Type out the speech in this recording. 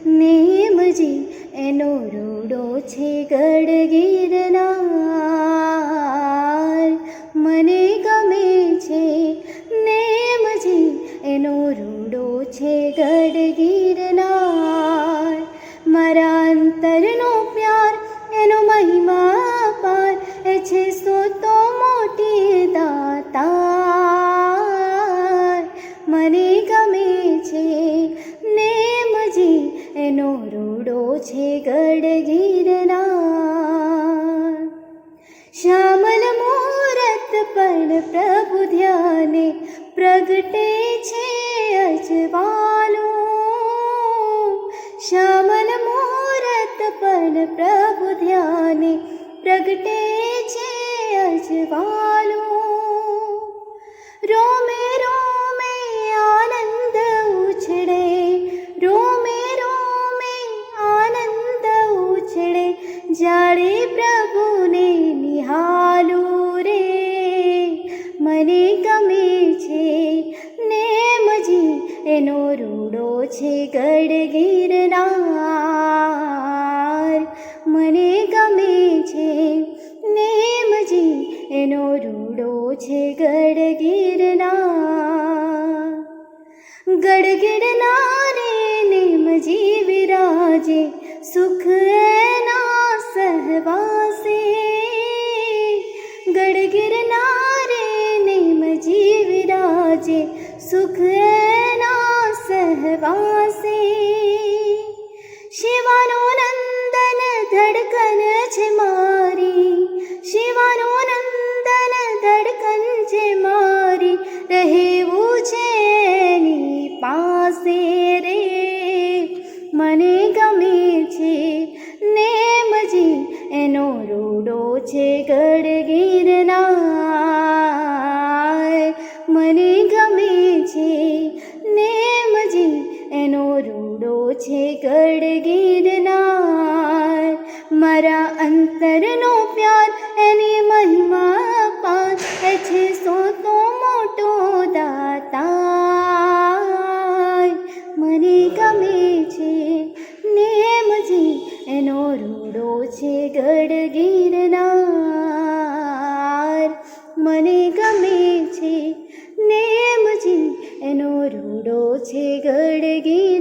નેમજી એનો રૂડો છે ગઢ ગિરનાર. મને ગમે છે નેમજી એનો રૂડો છે ગઢ ગિરનાર. મારા અંતરનો પ્યાર એનો મહિમા પાર એ છે સો તો મોટી દાતાર. મને ગમે છે નેમજી એનો રૂડો છે ગઢ ગિરનાર. શ્યામલ મૂરત પણ પ્રભુ ધ્યાને પ્રગટે છે અજવાળું. શ્યામલ મૂરત પણ પ્રભુ ધ્યાને પ્રગટે છે અજવાળું. રોમે રોમે આનંદ ઉછળે, રોમે રોમે આનંદ ઉછળે, જાણે પ્રભુને નિહાળું રે. મને ગમે છે નેમજી એનો રૂડો છે ગઢ ગિરનાર. મને ગમે છે નેમજી એનો રૂડો છે ગઢ ગિરનાર. ગઢ ગિરનારે નેમજી વિરાજે, સુખ એના સહવાસે. ગઢ ગિરનારે નેમજી વિરાજે, સુખ એના સહવાસે. શિવાનો નંદન ધડકન છે મારી, શિવાનો નંદન ધડકન છે મારી, રહેવું છે એની પાસે રે. મને ગમે છે નેમજી એનો રૂડો છે ગઢ ગિરનાર. મને ગમે છે નેમજી એનો રૂડો છે ગઢ ગિરનાર. મારા અંતરનો પ્યાર એની મહિમા પાર એ છે સો તો મોટો દાતાર. મને ગમે છે નેમજી એનો રૂડો છે ગઢ ગિરનાર. મને ગમે છે નેમજી એનો રૂડો છે ગઢ ગિરનાર.